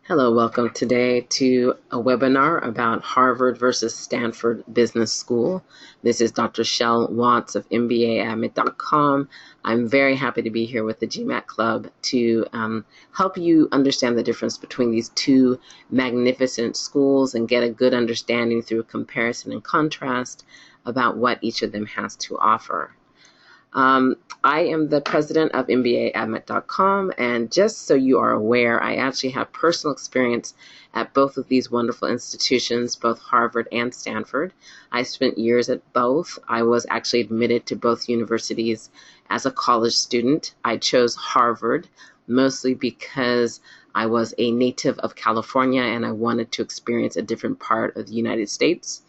Hello, welcome today to a webinar about Harvard versus Stanford Business School. This is Dr. Shell Watts of MBAAdmit.com. I'm very happy to be here with the GMAT Club to help you understand the difference between these two magnificent schools and get a good understanding through comparison and contrast about what each of them has to offer. I am the president of MBAAdmit.com, and just so you are aware, I actually have personal experience at both of these wonderful institutions, both Harvard and Stanford. I spent years at both. I was actually admitted to both universities as a college student. I chose Harvard mostly because I was a native of California and I wanted to experience a different part of the United States.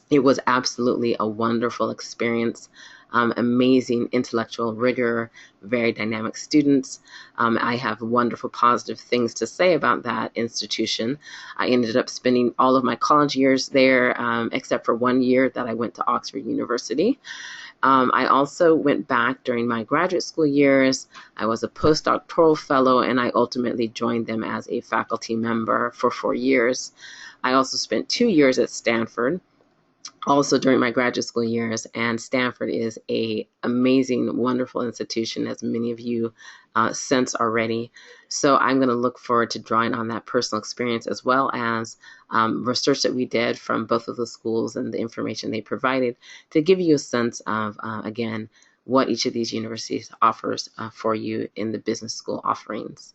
It was absolutely a wonderful experience. Amazing intellectual rigor, very dynamic students. I have wonderful positive things to say about that institution. I ended up spending all of my college years there, except for 1 year that I went to Oxford University. I also went back during my graduate school years. I was a postdoctoral fellow, and I ultimately joined them as a faculty member for 4 years. I also spent 2 years at Stanford, also during my graduate school years, and Stanford is an amazing, wonderful institution, as many of you sense already. So I'm going to look forward to drawing on that personal experience as well as research that we did from both of the schools and the information they provided to give you a sense of, again, what each of these universities offers for you in the business school offerings.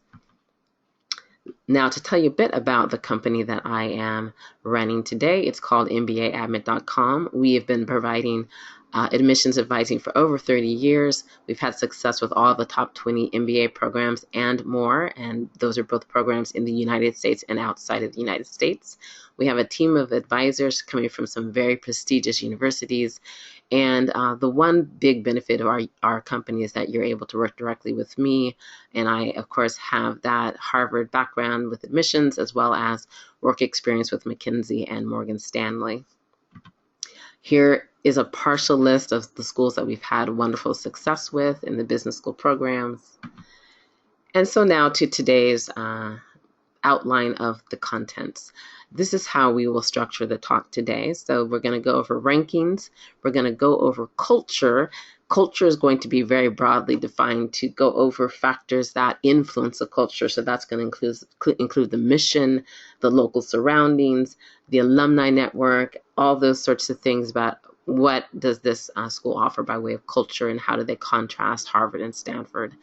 Now, to tell you a bit about the company that I am running today, it's called MBAAdmit.com. We have been providing admissions advising for over 30 years. We've had success with all the top 20 MBA programs and more, and those are both programs in the United States and outside of the United States. We have a team of advisors coming from some very prestigious universities, and the one big benefit of our company is that you're able to work directly with me, and I, of course, have that Harvard background with admissions as well as work experience with McKinsey and Morgan Stanley. Here is a partial list of the schools that we've had wonderful success with in the business school programs. And so now to today's outline of the contents. This is how we will structure the talk today. So we're going to go over rankings. We're going to go over culture. Culture is going to be very broadly defined to go over factors that influence the culture. So that's going to include the mission, the local surroundings, the alumni network, all those sorts of things about what does this school offer by way of culture and how do they contrast Harvard and Stanford.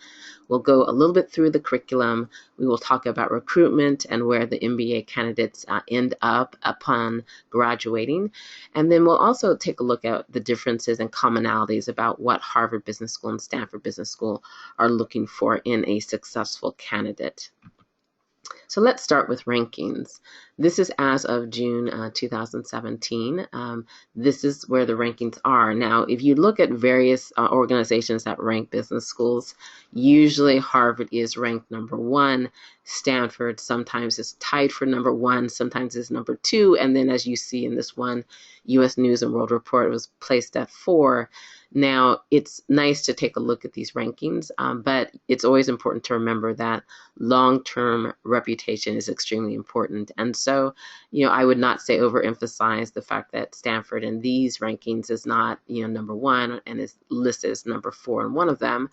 We'll go a little bit through the curriculum. We will talk about recruitment and where the MBA candidates end up upon graduating. And then we'll also take a look at the differences and commonalities about what Harvard Business School and Stanford Business School are looking for in a successful candidate. So let's start with rankings. This is as of June 2017. This is where the rankings are. Now, if you look at various organizations that rank business schools, usually Harvard is ranked number 1. Stanford sometimes is tied for number 1, sometimes is number 2, and then as you see in this one, U.S. News and World Report was placed at 4. Now, it's nice to take a look at these rankings, but it's always important to remember that long-term reputation is extremely important. And so, I would not say overemphasize the fact that Stanford in these rankings is not, number 1 and is listed as number 4 in one of them,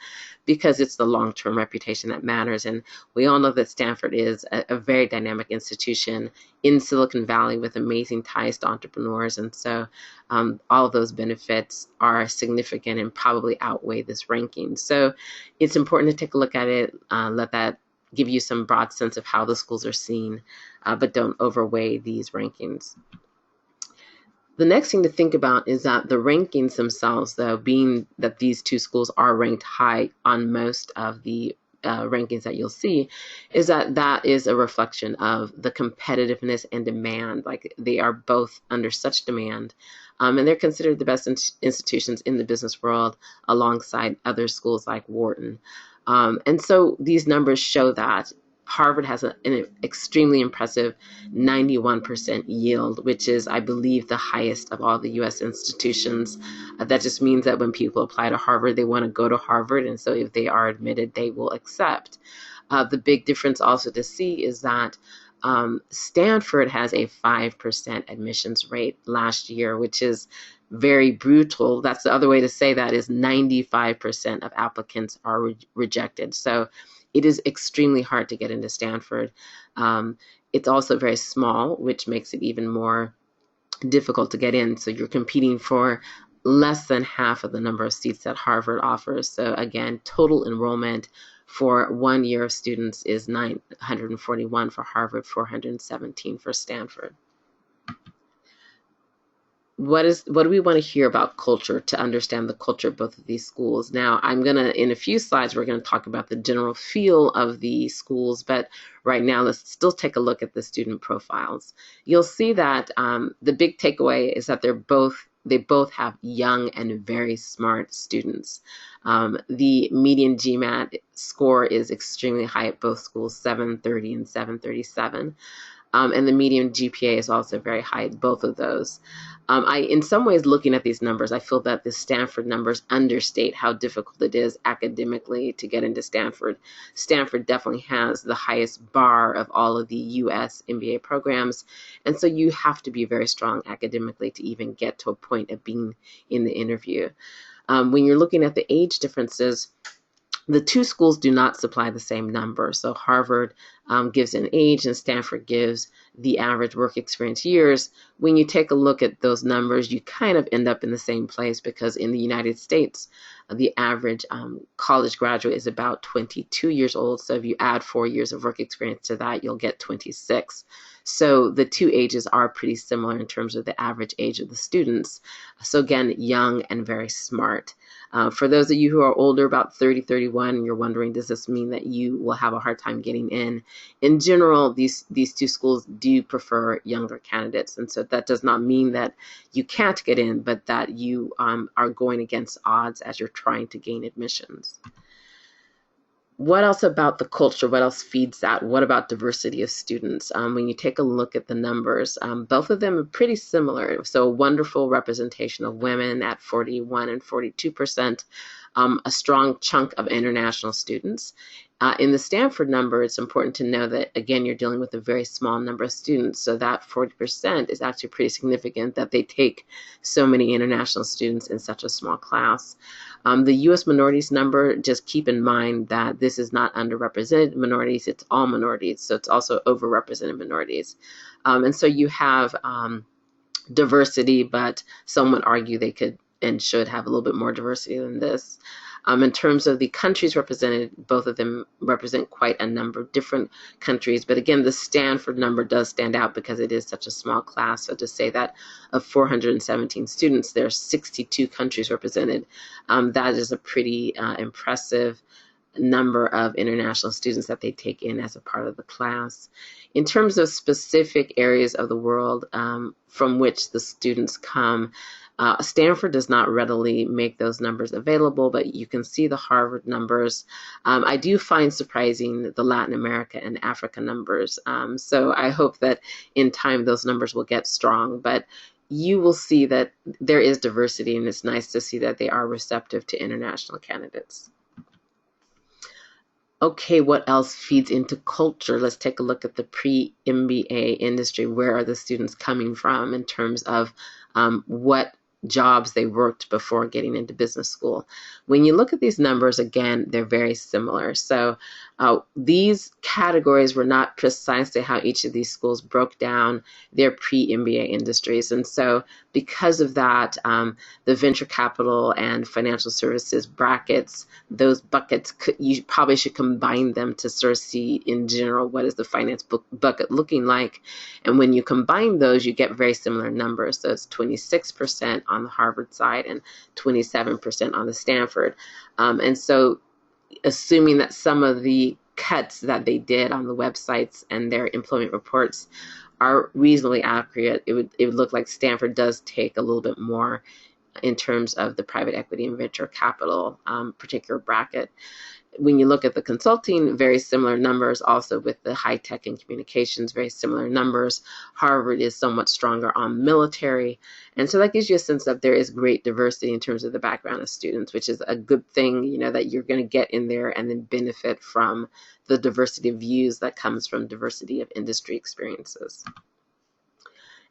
because it's the long-term reputation that matters. And we all know that Stanford is a very dynamic institution in Silicon Valley with amazing ties to entrepreneurs. And so all of those benefits are significant and probably outweigh this ranking. So it's important to take a look at it, let that give you some broad sense of how the schools are seen, but don't overweigh these rankings. The next thing to think about is that the rankings themselves, though, being that these two schools are ranked high on most of the rankings that you'll see, is that is a reflection of the competitiveness and demand. Like, they are both under such demand, and they're considered the best institutions in the business world alongside other schools like Wharton. And so these numbers show that Harvard has an extremely impressive 91% yield, which is, I believe, the highest of all the U.S. institutions. That just means that when people apply to Harvard, they want to go to Harvard, and so if they are admitted, they will accept. The big difference also to see is that Stanford has a 5% admissions rate last year, which is very brutal. That's the other way to say that is 95% of applicants are rejected. So it is extremely hard to get into Stanford. It's also very small, which makes it even more difficult to get in. So you're competing for less than half of the number of seats that Harvard offers. So again, total enrollment for 1 year of students is 941 for Harvard, 417 for Stanford. What do we want to hear about culture to understand the culture of both of these schools? Now, in a few slides, we're going to talk about the general feel of the schools, but right now, let's still take a look at the student profiles. You'll see that the big takeaway is that they both have young and very smart students. The median GMAT score is extremely high at both schools, 730 and 737. And the median GPA is also very high at both of those. In some ways, looking at these numbers, I feel that the Stanford numbers understate how difficult it is academically to get into Stanford. Stanford definitely has the highest bar of all of the U.S. MBA programs, and so you have to be very strong academically to even get to a point of being in the interview. When you're looking at the age differences, the two schools do not supply the same number. So Harvard gives an age and Stanford gives the average work experience years. When you take a look at those numbers, you kind of end up in the same place because in the United States, the average college graduate is about 22 years old. So if you add 4 years of work experience to that, you'll get 26. So the two ages are pretty similar in terms of the average age of the students. So again, young and very smart. For those of you who are older, about 30, 31, and you're wondering, does this mean that you will have a hard time getting in? In general, these two schools do prefer younger candidates. And so that does not mean that you can't get in, but that you are going against odds as you're trying to gain admissions. What else about the culture? What else feeds that? What about diversity of students? When you take a look at the numbers, both of them are pretty similar. So wonderful representation of women at 41 and 42%, a strong chunk of international students. In the Stanford number, it's important to know that, again, you're dealing with a very small number of students. So that 40% is actually pretty significant that they take so many international students in such a small class. The U.S. minorities number, just keep in mind that this is not underrepresented minorities, it's all minorities. So it's also overrepresented minorities. And so you have diversity, but some would argue they could and should have a little bit more diversity than this. In terms of the countries represented, both of them represent quite a number of different countries. But again, the Stanford number does stand out because it is such a small class. So to say that of 417 students, there are 62 countries represented, that is a pretty impressive number of international students that they take in as a part of the class. In terms of specific areas of the world from which the students come, Stanford does not readily make those numbers available, but you can see the Harvard numbers. I do find surprising the Latin America and Africa numbers. So I hope that in time those numbers will get strong, but you will see that there is diversity, and it's nice to see that they are receptive to international candidates. Okay, what else feeds into culture? Let's take a look at the pre-MBA industry. Where are the students coming from in terms of what jobs they worked before getting into business school? When you look at these numbers, again, they're very similar. So these categories were not precisely how each of these schools broke down their pre-MBA industries. And so because of that, the venture capital and financial services brackets, those buckets, you probably should combine them to sort of see in general what is the finance bucket looking like. And when you combine those, you get very similar numbers. So it's 26% on the Harvard side and 27% on the Stanford. And so assuming that some of the cuts that they did on the websites and their employment reports are reasonably accurate, it would look like Stanford does take a little bit more in terms of the private equity and venture capital particular bracket. When you look at the consulting, very similar numbers. Also with the high tech and communications, very similar numbers. Harvard is somewhat stronger on military. And so that gives you a sense that there is great diversity in terms of the background of students, which is a good thing, you know, that you're going to get in there and then benefit from the diversity of views that comes from diversity of industry experiences.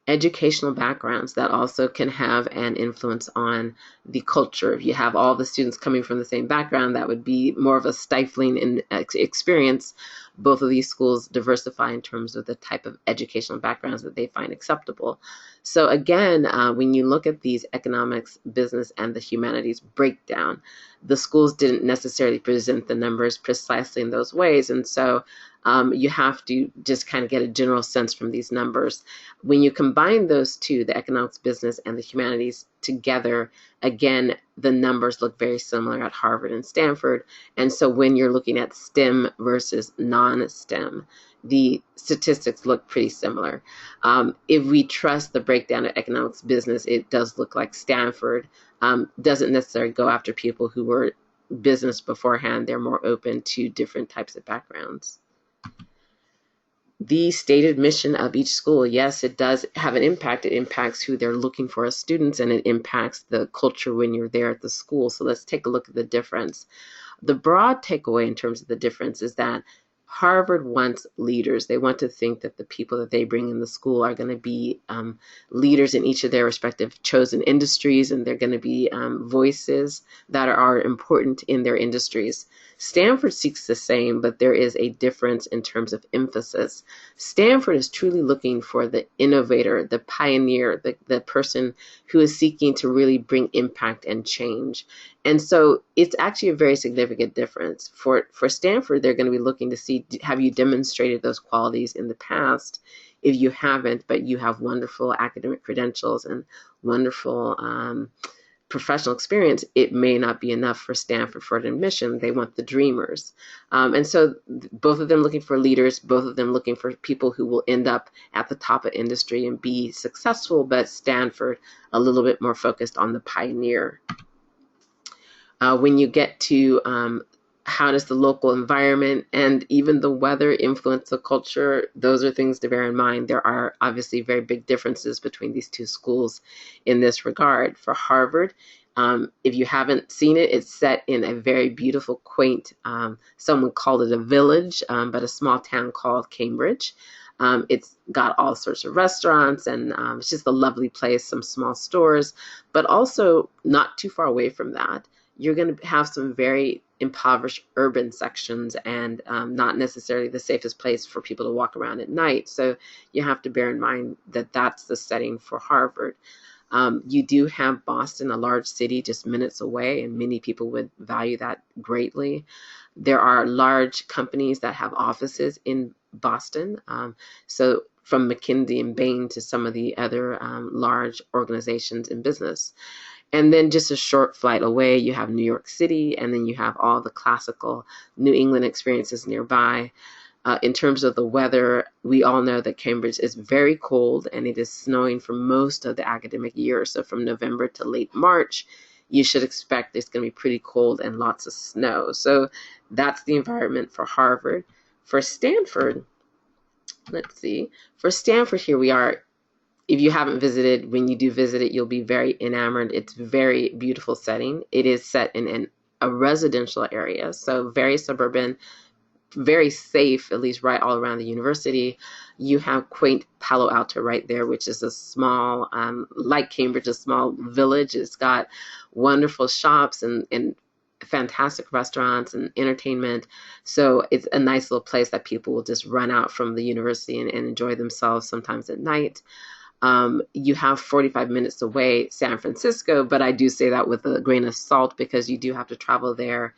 Educational backgrounds, that also can have an influence on the culture. If you have all the students coming from the same background, that would be more of a stifling experience. Both of these schools diversify in terms of the type of educational backgrounds that they find acceptable. So again, when you look at these economics, business, and the humanities breakdown, the schools didn't necessarily present the numbers precisely in those ways. And so you have to just kind of get a general sense from these numbers. When you combine those two, the economics, business, and the humanities together, again, the numbers look very similar at Harvard and Stanford. And so when you're looking at STEM versus non-STEM, the statistics look pretty similar. If we trust the breakdown of economics, business, it does look like Stanford doesn't necessarily go after people who were business beforehand. They're more open to different types of backgrounds. The stated mission of each school, yes, it does have an impact. It impacts who they're looking for as students, and it impacts the culture when you're there at the school. So let's take a look at the difference. The broad takeaway in terms of the difference is that Harvard wants leaders. They want to think that the people that they bring in the school are going to be leaders in each of their respective chosen industries, and they're going to be voices that are important in their industries. Stanford seeks the same, but there is a difference in terms of emphasis. Stanford is truly looking for the innovator, the pioneer, the person who is seeking to really bring impact and change. And so it's actually a very significant difference. For Stanford, they're going to be looking to see, have you demonstrated those qualities in the past? If you haven't, but you have wonderful academic credentials and wonderful professional experience, it may not be enough for Stanford for an admission. They want the dreamers. And so both of them looking for leaders, both of them looking for people who will end up at the top of industry and be successful, but Stanford a little bit more focused on the pioneer. When you get to how does the local environment and even the weather influence the culture, those are things to bear in mind. There are obviously very big differences between these two schools in this regard. For Harvard, if you haven't seen it, it's set in a very beautiful, quaint, someone called it a village, but a small town called Cambridge. It's got all sorts of restaurants, and it's just a lovely place, some small stores, but also not too far away from that, you're going to have some very impoverished urban sections and not necessarily the safest place for people to walk around at night. So you have to bear in mind that that's the setting for Harvard. You do have Boston, a large city just minutes away, and many people would value that greatly. There are large companies that have offices in Boston. So from McKinsey and Bain to some of the other large organizations in business. And then just a short flight away, you have New York City, and then you have all the classical New England experiences nearby. In terms of the weather, we all know that Cambridge is very cold, and it is snowing for most of the academic year. So from November to late March, you should expect it's going to be pretty cold and lots of snow. So that's the environment for Harvard. For Stanford, let's see. For Stanford, here we are. If you haven't visited, when you do visit it, you'll be very enamored. It's a very beautiful setting. It is set in a residential area, so very suburban, very safe, at least right all around the university. You have quaint Palo Alto right there, which is a small, like Cambridge, a small village. It's got wonderful shops and fantastic restaurants and entertainment. So it's a nice little place that people will just run out from the university and enjoy themselves sometimes at night. You have 45 minutes away San Francisco, but I do say that with a grain of salt because you do have to travel there,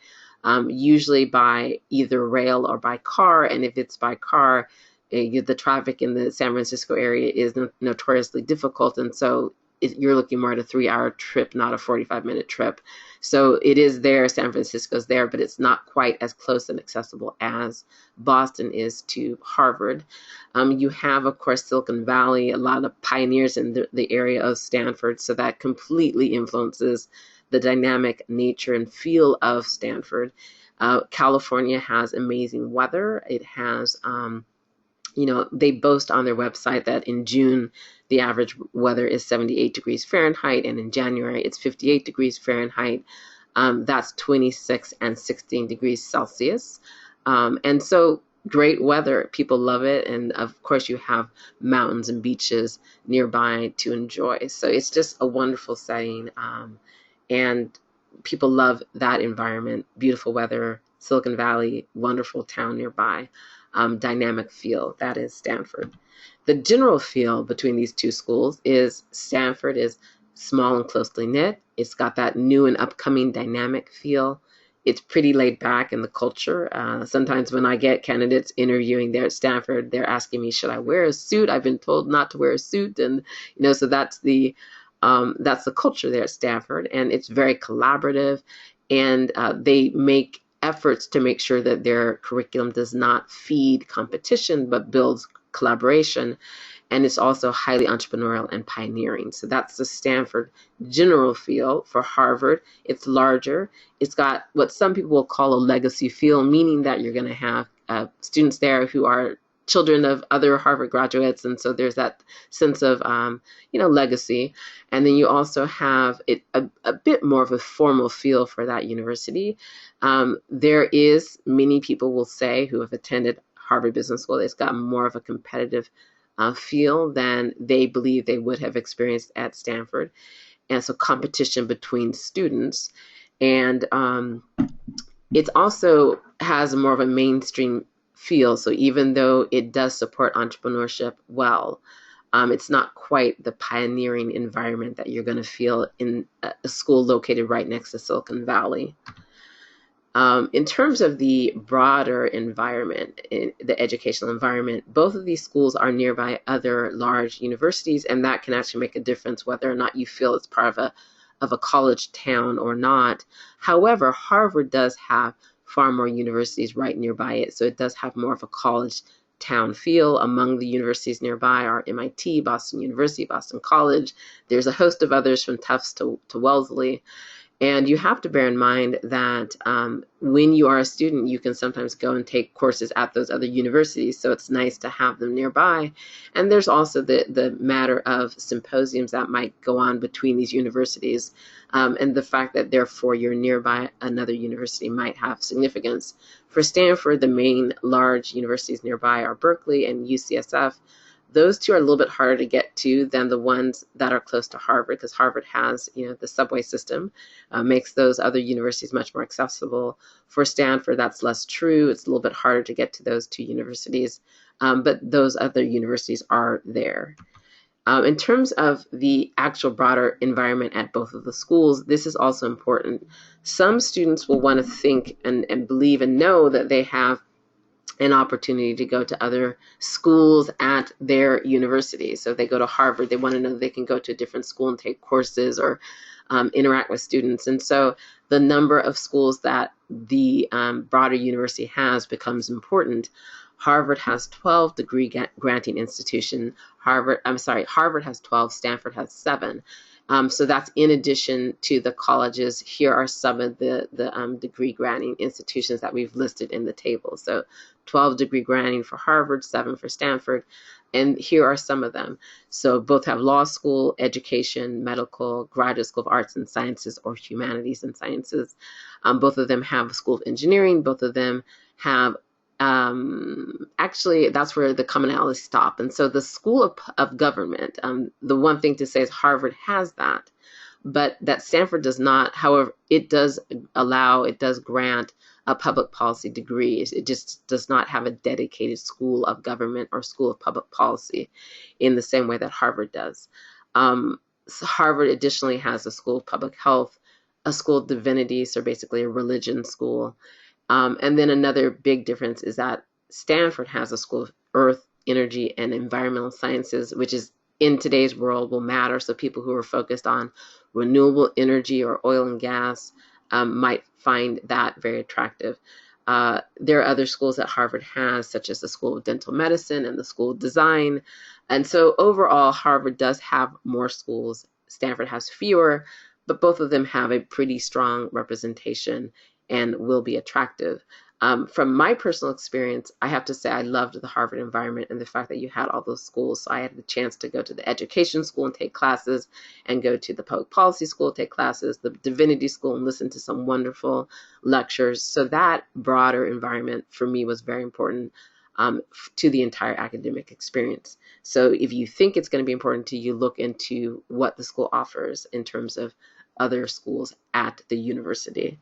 usually by either rail or by car. And if it's by car, the traffic in the San Francisco area is notoriously difficult. And so you're looking more at a 3-hour trip, not a 45-minute trip. So it is there, San Francisco's there, but it's not quite as close and accessible as Boston is to Harvard. You have, of course, Silicon Valley, a lot of pioneers in the area of Stanford, so that completely influences the dynamic nature and feel of Stanford. California has amazing weather. It has, they boast on their website that in June, the average weather is 78 degrees Fahrenheit, and in January, it's 58 degrees Fahrenheit. That's 26 and 16 degrees Celsius. And so great weather. People love it. And of course, you have mountains and beaches nearby to enjoy. So it's just a wonderful setting. And people love that environment. Beautiful weather, Silicon Valley, wonderful town nearby. Dynamic feel. That is Stanford. The general feel between these two schools is Stanford is small and closely knit. It's got that new and upcoming dynamic feel. It's pretty laid back in the culture. Sometimes when I get candidates interviewing there at Stanford, they're asking me, should I wear a suit? I've been told not to wear a suit. And, so that's the culture there at Stanford. And it's very collaborative. And they make efforts to make sure that their curriculum does not feed competition, but builds collaboration. And it's also highly entrepreneurial and pioneering. So that's the Stanford general feel. For Harvard, it's larger. It's got what some people will call a legacy feel, meaning that you're going to have students there who are children of other Harvard graduates. And so there's that sense of, legacy. And then you also have a bit more of a formal feel for that university. There is, many people will say who have attended Harvard Business School, it's got more of a competitive feel than they believe they would have experienced at Stanford. And so competition between students. And it also has more of a mainstream feel. So even though it does support entrepreneurship well, it's not quite the pioneering environment that you're going to feel in a school located right next to Silicon Valley. In terms of the broader environment, the educational environment, both of these schools are nearby other large universities, and that can actually make a difference whether or not you feel it's part of a college town or not. However, Harvard does have far more universities right nearby it, so it does have more of a college town feel. Among the universities nearby are MIT, Boston University, Boston College. There's a host of others from Tufts to Wellesley. And you have to bear in mind that when you are a student, you can sometimes go and take courses at those other universities. So it's nice to have them nearby. And there's also the matter of symposiums that might go on between these universities. And the fact that therefore you're nearby another university might have significance. For Stanford, the main large universities nearby are Berkeley and UCSF. Those two are a little bit harder to get to than the ones that are close to Harvard, because Harvard has, the subway system, makes those other universities much more accessible. For Stanford, that's less true. It's a little bit harder to get to those two universities, but those other universities are there. In terms of the actual broader environment at both of the schools, this is also important. Some students will want to think and believe and know that they have an opportunity to go to other schools at their university. So if they go to Harvard, they want to know they can go to a different school and take courses or interact with students. And so the number of schools that the broader university has becomes important. Harvard has 12 degree granting institutions. Harvard has 12, Stanford has 7. So that's in addition to the colleges. Here are some of the degree granting institutions that we've listed in the table. So 12 degree granting for Harvard, 7 for Stanford. And here are some of them. So both have law school, education, medical, graduate school of arts and sciences, or humanities and sciences. Both of them have a school of engineering. Both of them have actually, that's where the commonalities stop. And so the School of Government, the one thing to say is Harvard has that, but that Stanford does not. However, it does grant a public policy degree. It just does not have a dedicated School of Government or School of Public Policy in the same way that Harvard does. So Harvard additionally has a School of Public Health, a School of Divinity, so basically a religion school. And then another big difference is that Stanford has a School of Earth, Energy, and Environmental Sciences, which is in today's world will matter. So people who are focused on renewable energy or oil and gas might find that very attractive. There are other schools that Harvard has, such as the School of Dental Medicine and the School of Design. And so overall, Harvard does have more schools. Stanford has fewer, but both of them have a pretty strong representation and will be attractive. From my personal experience, I have to say I loved the Harvard environment and the fact that you had all those schools. So I had the chance to go to the education school and take classes, and go to the public policy school, take classes, the divinity school, and listen to some wonderful lectures. So that broader environment for me was very important to the entire academic experience. So if you think it's going to be important to you, look into what the school offers in terms of other schools at the university.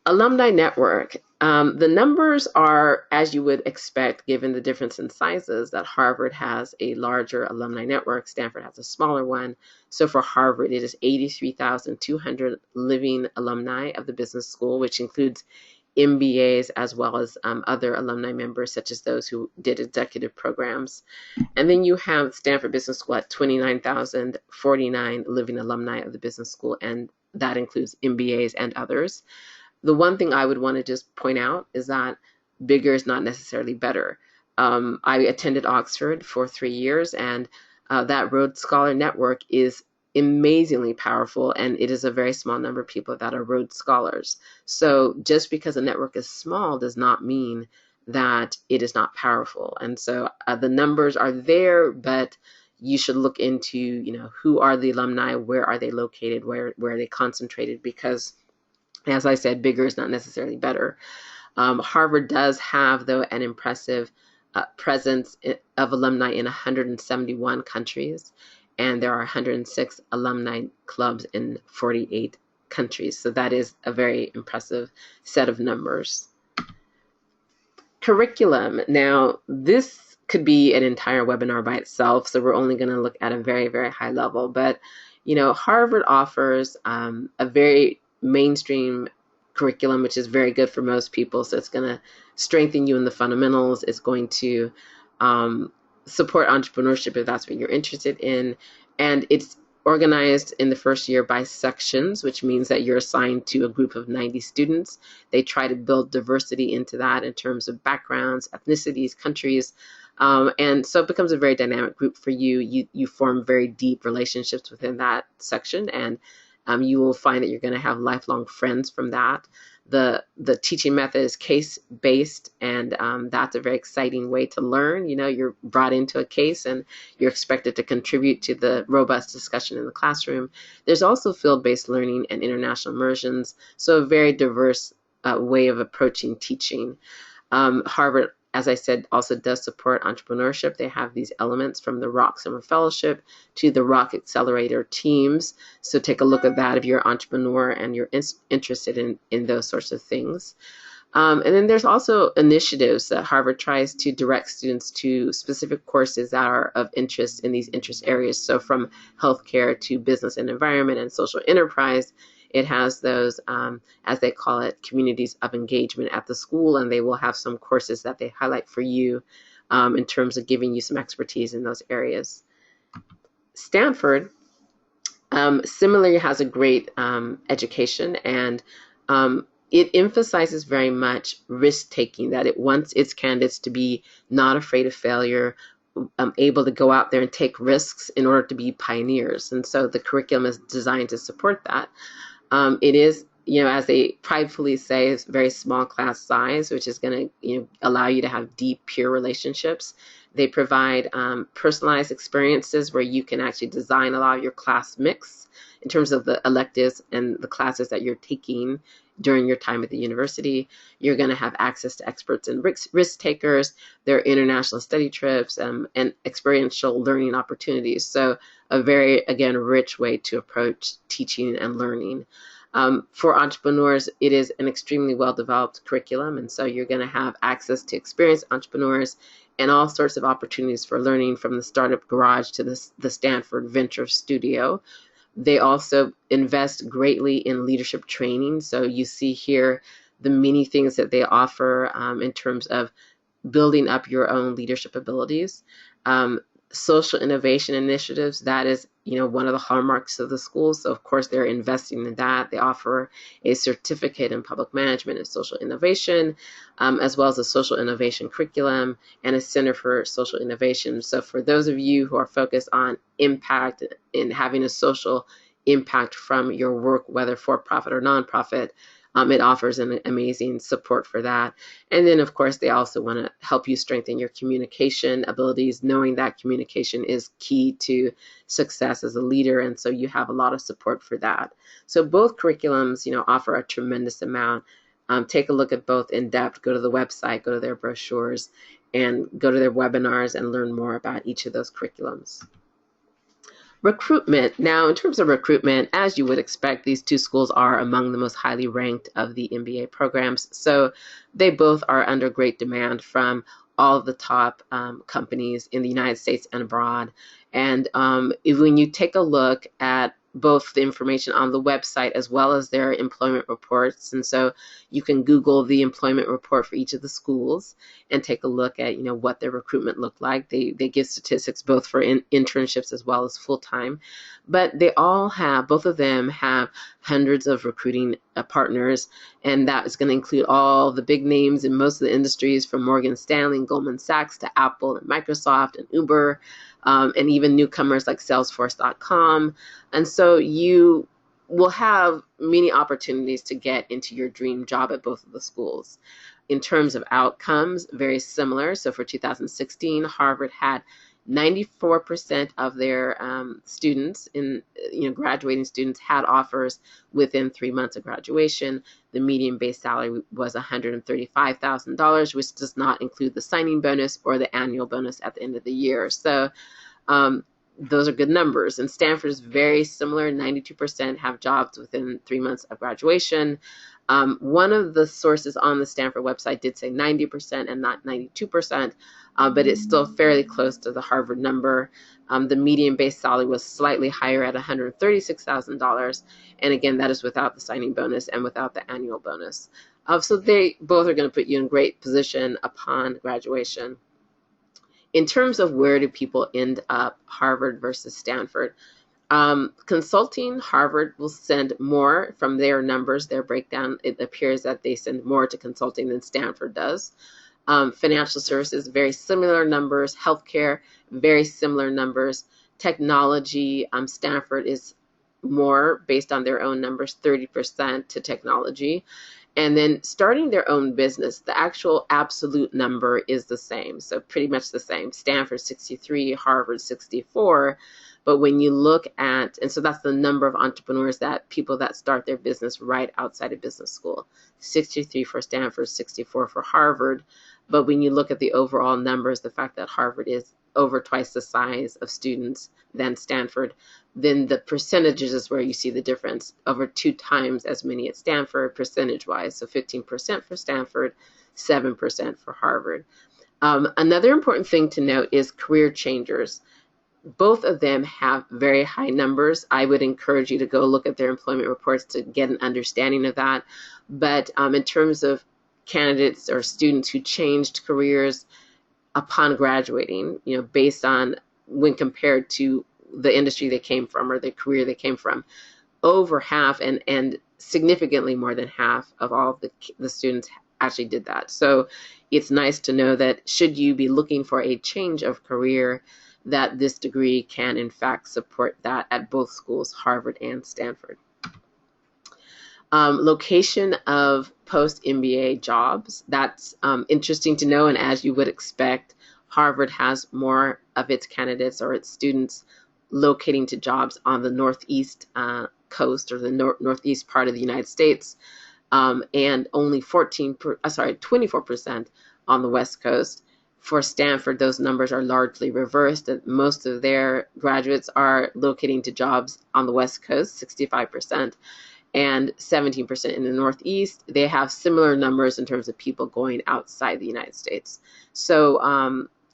Alumni network. The numbers are, as you would expect, given the difference in sizes, that Harvard has a larger alumni network. Stanford has a smaller one. So for Harvard, it is 83,200 living alumni of the business school, which includes MBAs as well as other alumni members, such as those who did executive programs. And then you have Stanford Business School at 29,049 living alumni of the business school, and that includes MBAs and others. The one thing I would want to just point out is that bigger is not necessarily better. I attended Oxford for 3 years, and that Rhodes Scholar Network is amazingly powerful, and it is a very small number of people that are Rhodes Scholars. So just because a network is small does not mean that it is not powerful. And so the numbers are there, but you should look into, who are the alumni, where are they located, where are they concentrated, because as I said, bigger is not necessarily better. Harvard does have, though, an impressive presence of alumni in 171 countries, and there are 106 alumni clubs in 48 countries. So that is a very impressive set of numbers. Curriculum. Now, this could be an entire webinar by itself, so we're only going to look at a very, very high level. But, Harvard offers a very mainstream curriculum, which is very good for most people. So it's going to strengthen you in the fundamentals. It's going to support entrepreneurship if that's what you're interested in. And it's organized in the first year by sections, which means that you're assigned to a group of 90 students. They try to build diversity into that in terms of backgrounds, ethnicities, countries. And so it becomes a very dynamic group for you. You form very deep relationships within that section, and you will find that you're going to have lifelong friends from that. The teaching method is case-based, and that's a very exciting way to learn. You're brought into a case, and you're expected to contribute to the robust discussion in the classroom. There's also field-based learning and international immersions, so a very diverse way of approaching teaching. Harvard, as I said, also does support entrepreneurship. They have these elements from the Rock Summer Fellowship to the Rock Accelerator teams. So take a look at that if you're an entrepreneur and you're interested in those sorts of things. And then there's also initiatives that Harvard tries to direct students to specific courses that are of interest in these interest areas. So from healthcare to business and environment and social enterprise, it has those, as they call it, communities of engagement at the school, and they will have some courses that they highlight for you in terms of giving you some expertise in those areas. Stanford similarly has a great education, and it emphasizes very much risk-taking, that it wants its candidates to be not afraid of failure, able to go out there and take risks in order to be pioneers. And so the curriculum is designed to support that. It is, as they pridefully say, it's very small class size, which is going to allow you to have deep peer relationships. They provide personalized experiences where you can actually design a lot of your class mix in terms of the electives and the classes that you're taking during your time at the university. You're going to have access to experts and risk takers. There are international study trips and experiential learning opportunities. So a very, again, rich way to approach teaching and learning. For entrepreneurs, it is an extremely well-developed curriculum, and so you're going to have access to experienced entrepreneurs and all sorts of opportunities for learning, from the startup garage to the Stanford Venture Studio. They also invest greatly in leadership training. So you see here the many things that they offer in terms of building up your own leadership abilities. Social innovation initiatives, that is, one of the hallmarks of the school. So of course they're investing in that. They offer a certificate in public management and social innovation, as well as a social innovation curriculum and a center for social innovation. So for those of you who are focused on impact and having a social impact from your work, whether for profit or nonprofit, It offers an amazing support for that. And then, of course, they also want to help you strengthen your communication abilities, knowing that communication is key to success as a leader. And so you have a lot of support for that. So both curriculums, offer a tremendous amount. Take a look at both in depth. Go to the website, go to their brochures, and go to their webinars and learn more about each of those curriculums. Recruitment. Now, in terms of recruitment, as you would expect, these two schools are among the most highly ranked of the MBA programs. So they both are under great demand from all of the top companies in the United States and abroad. And when you take a look at both the information on the website as well as their employment reports, and so you can Google the employment report for each of the schools and take a look at what their recruitment looked like. They give statistics both for internships as well as full-time, but both of them have hundreds of recruiting partners, and that is going to include all the big names in most of the industries, from Morgan Stanley and Goldman Sachs to Apple and Microsoft and Uber, and even newcomers like Salesforce.com. And so you will have many opportunities to get into your dream job at both of the schools. In terms of outcomes, very similar. So for 2016, Harvard had 94% of their students, graduating students, had offers within 3 months of graduation. The median base salary was $135,000, which does not include the signing bonus or the annual bonus at the end of the year. So those are good numbers. And Stanford is very similar. 92% have jobs within 3 months of graduation. One of the sources on the Stanford website did say 90% and not 92%, but it's still fairly close to the Harvard number. The median base salary was slightly higher at $136,000. And again, that is without the signing bonus and without the annual bonus. So they both are going to put you in a great position upon graduation. In terms of where do people end up, Harvard versus Stanford, consulting, Harvard will send more from their numbers, their breakdown. It appears that they send more to consulting than Stanford does. Financial services, very similar numbers. Healthcare, very similar numbers. Technology, Stanford is more based on their own numbers, 30% to technology. And then starting their own business, the actual absolute number is the same. So pretty much the same. Stanford 63, Harvard 64. But when you look at, and so that's the number of entrepreneurs, that people that start their business right outside of business school. 63 for Stanford, 64 for Harvard. But when you look at the overall numbers, the fact that Harvard is over twice the size of students than Stanford, then the percentages is where you see the difference. Over 2 times as many at Stanford percentage-wise. So 15% for Stanford, 7% for Harvard. Another important thing to note is career changers. Both of them have very high numbers. I would encourage you to go look at their employment reports to get an understanding of that. But in terms of candidates or students who changed careers upon graduating, based on when compared to the industry they came from or the career they came from, over half and significantly more than half of all of the students actually did that. So it's nice to know that should you be looking for a change of career, that this degree can in fact support that at both schools, Harvard and Stanford. Location of post-MBA jobs, that's interesting to know. And as you would expect, Harvard has more of its candidates or its students locating to jobs on the northeast coast or the northeast part of the United States, and only 24% on the West Coast. For Stanford, those numbers are largely reversed. That most of their graduates are locating to jobs on the West Coast, 65%, and 17% in the Northeast. They have similar numbers in terms of people going outside the United States. So,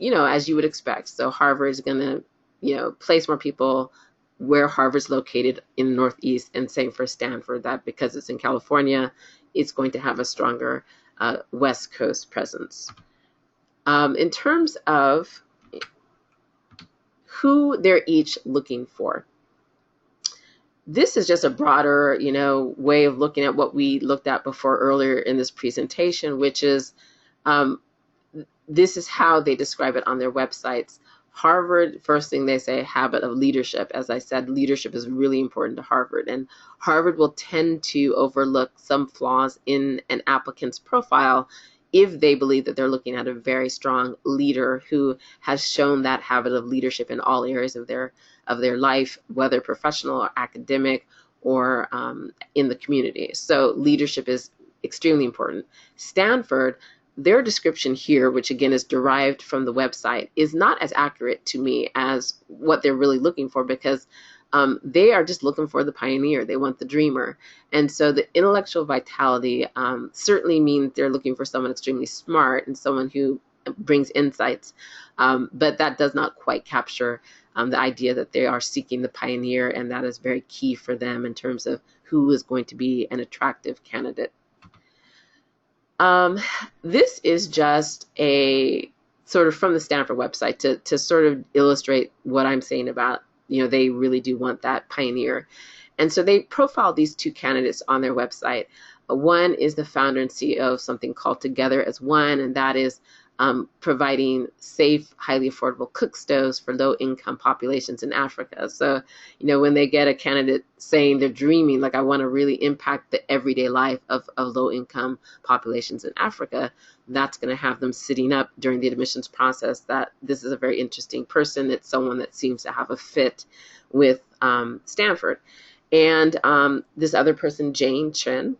as you would expect, so Harvard is going to, place more people where Harvard's located in the Northeast, and same for Stanford, that because it's in California, it's going to have a stronger West Coast presence. In terms of who they're each looking for, this is just a broader, way of looking at what we looked at before earlier in this presentation, which is this is how they describe it on their websites. Harvard, first thing they say, habit of leadership. As I said, leadership is really important to Harvard, and Harvard will tend to overlook some flaws in an applicant's profile if they believe that they're looking at a very strong leader who has shown that habit of leadership in all areas of their life, whether professional or academic or in the community. So leadership is extremely important. Stanford, their description here, which again is derived from the website, is not as accurate to me as what they're really looking for, because they are just looking for the pioneer. They want the dreamer. And so the intellectual vitality certainly means they're looking for someone extremely smart and someone who brings insights. But that does not quite capture the idea that they are seeking the pioneer, and that is very key for them in terms of who is going to be an attractive candidate. This is just a sort of from the Stanford website to sort of illustrate what I'm saying about, they really do want that pioneer. And so they profile these two candidates on their website. One is the founder and CEO of something called Together as One, and that is providing safe, highly affordable cook stoves for low-income populations in Africa. So, when they get a candidate saying they're dreaming, like, I want to really impact the everyday life of low-income populations in Africa, that's going to have them sitting up during the admissions process that this is a very interesting person. It's someone that seems to have a fit with Stanford. And this other person, Jane Chen,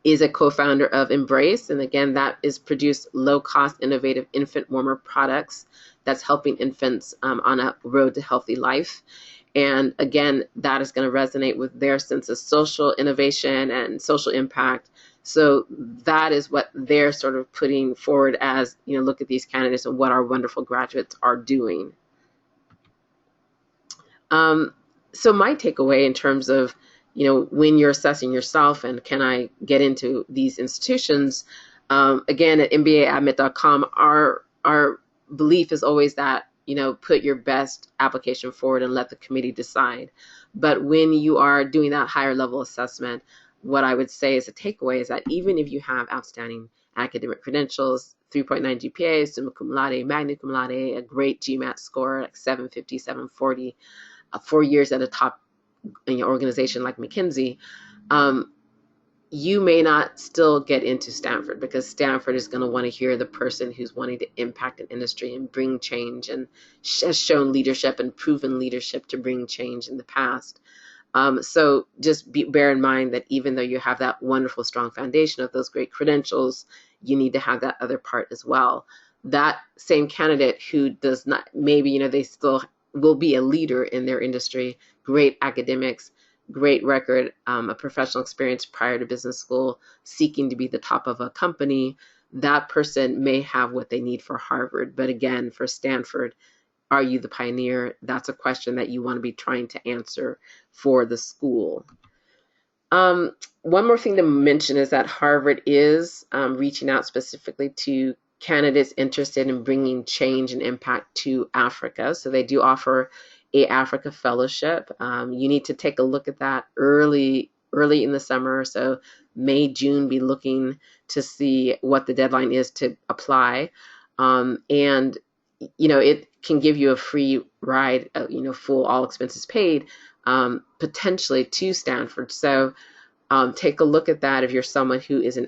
is a co-founder of Embrace, and again, that is produce low-cost, innovative infant warmer products that's helping infants on a road to healthy life. And again, that is going to resonate with their sense of social innovation and social impact. So that is what they're sort of putting forward as, look at these candidates and what our wonderful graduates are doing. So my takeaway in terms of when you're assessing yourself and can I get into these institutions, again, at MBAAdmit.com, our belief is always that, put your best application forward and let the committee decide. But when you are doing that higher level assessment, what I would say as a takeaway is that even if you have outstanding academic credentials, 3.9 GPA, summa cum laude, magna cum laude, a great GMAT score, like 750, 740, 4 years at a top organization like McKinsey, you may not still get into Stanford, because Stanford is going to want to hear the person who's wanting to impact an industry and bring change and has shown leadership and proven leadership to bring change in the past. So just bear in mind that even though you have that wonderful, strong foundation of those great credentials, you need to have that other part as well. That same candidate who does not, maybe, they still will be a leader in their industry, great academics, great record, a professional experience prior to business school, seeking to be the top of a company, that person may have what they need for Harvard. But again, for Stanford, are you the pioneer? That's a question that you want to be trying to answer for the school. One more thing to mention is that Harvard is reaching out specifically to candidates interested in bringing change and impact to Africa. So they do offer a Africa fellowship. You need to take a look at that early in the summer. So May, June, be looking to see what the deadline is to apply. And it can give you a free ride, full, all expenses paid, potentially to Stanford. So take a look at that if you're someone who is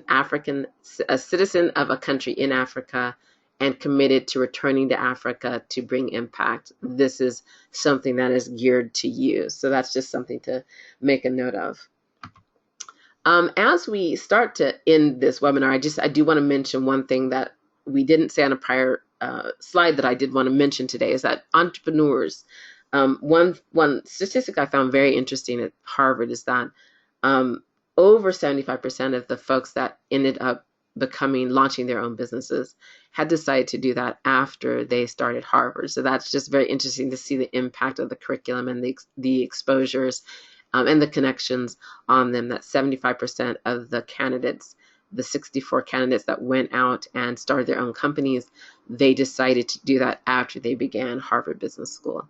a citizen of a country in Africa and committed to returning to Africa to bring impact. This is something that is geared to you. So that's just something to make a note of. As we start to end this webinar, I do want to mention one thing that we didn't say on a prior slide that I did want to mention today, is that entrepreneurs, one statistic I found very interesting at Harvard is that over 75% of the folks that ended up launching their own businesses had decided to do that after they started Harvard. So that's just very interesting to see the impact of the curriculum and the exposures and the connections on them, that 75% of the candidates, the 64 candidates that went out and started their own companies, they decided to do that after they began Harvard Business School.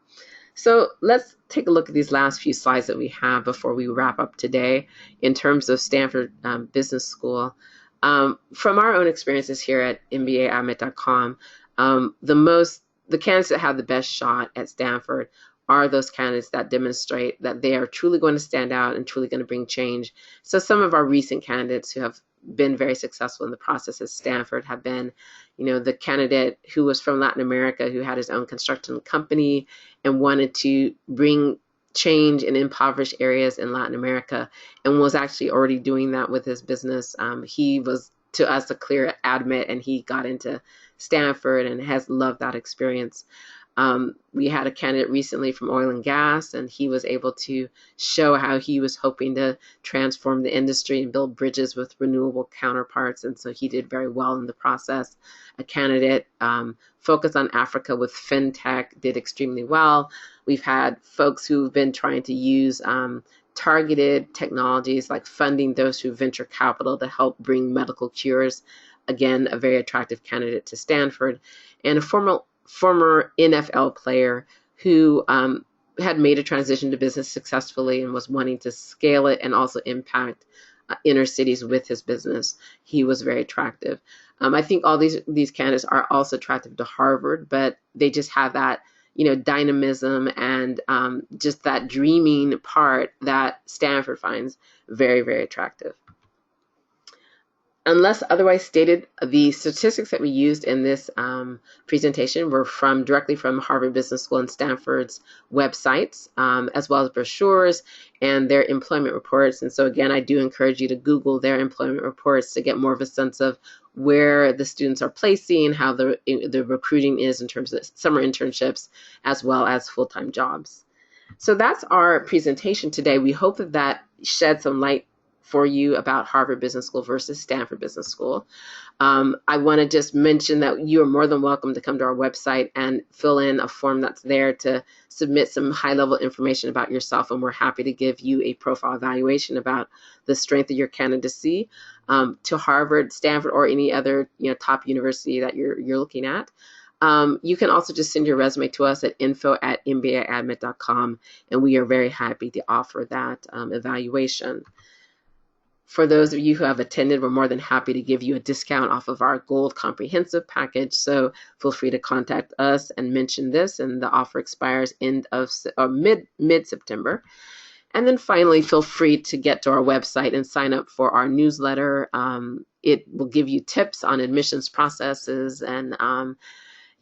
So let's take a look at these last few slides that we have before we wrap up today in terms of Stanford Business School. From our own experiences here at MBAAdmit.com, the the candidates that have the best shot at Stanford are those candidates that demonstrate that they are truly going to stand out and truly going to bring change. So some of our recent candidates who have been very successful in the process at Stanford have been, the candidate who was from Latin America, who had his own construction company and wanted to bring change in impoverished areas in Latin America, and was actually already doing that with his business. He was, to us, a clear admit, and he got into Stanford and has loved that experience. We had a candidate recently from oil and gas, and he was able to show how he was hoping to transform the industry and build bridges with renewable counterparts. And so he did very well in the process. A candidate focused on Africa with fintech did extremely well. We've had folks who've been trying to use targeted technologies like funding those through venture capital to help bring medical cures. Again, a very attractive candidate to Stanford. And a former NFL player who had made a transition to business successfully and was wanting to scale it and also impact inner cities with his business. He was very attractive. I think all these candidates are also attractive to Harvard, but they just have that dynamism and just that dreaming part that Stanford finds very, very attractive. Unless otherwise stated, the statistics that we used in this presentation were directly from Harvard Business School and Stanford's websites, as well as brochures and their employment reports. And so again, I do encourage you to Google their employment reports to get more of a sense of where the students are placing, how the recruiting is in terms of summer internships, as well as full-time jobs. So that's our presentation today. We hope that shed some light for you about Harvard Business School versus Stanford Business School. I want to just mention that you are more than welcome to come to our website and fill in a form that's there to submit some high-level information about yourself, and we're happy to give you a profile evaluation about the strength of your candidacy to Harvard, Stanford, or any other top university that you're looking at. You can also just send your resume to us at info@mbaadmit.com, and we are very happy to offer that evaluation. For those of you who have attended, we're more than happy to give you a discount off of our Gold Comprehensive package. So feel free to contact us and mention this, and the offer expires mid-September. And then finally, feel free to get to our website and sign up for our newsletter. It will give you tips on admissions processes and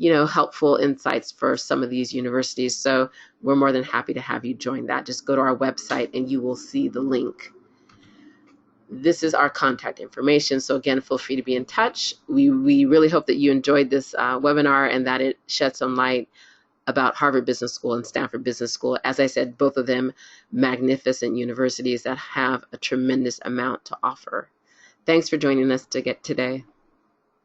helpful insights for some of these universities. So we're more than happy to have you join that. Just go to our website and you will see the link. This is our contact information. So again, feel free to be in touch. We really hope that you enjoyed this webinar and that it shed some light about Harvard Business School and Stanford Business School. As I said, both of them magnificent universities that have a tremendous amount to offer. Thanks for joining us today.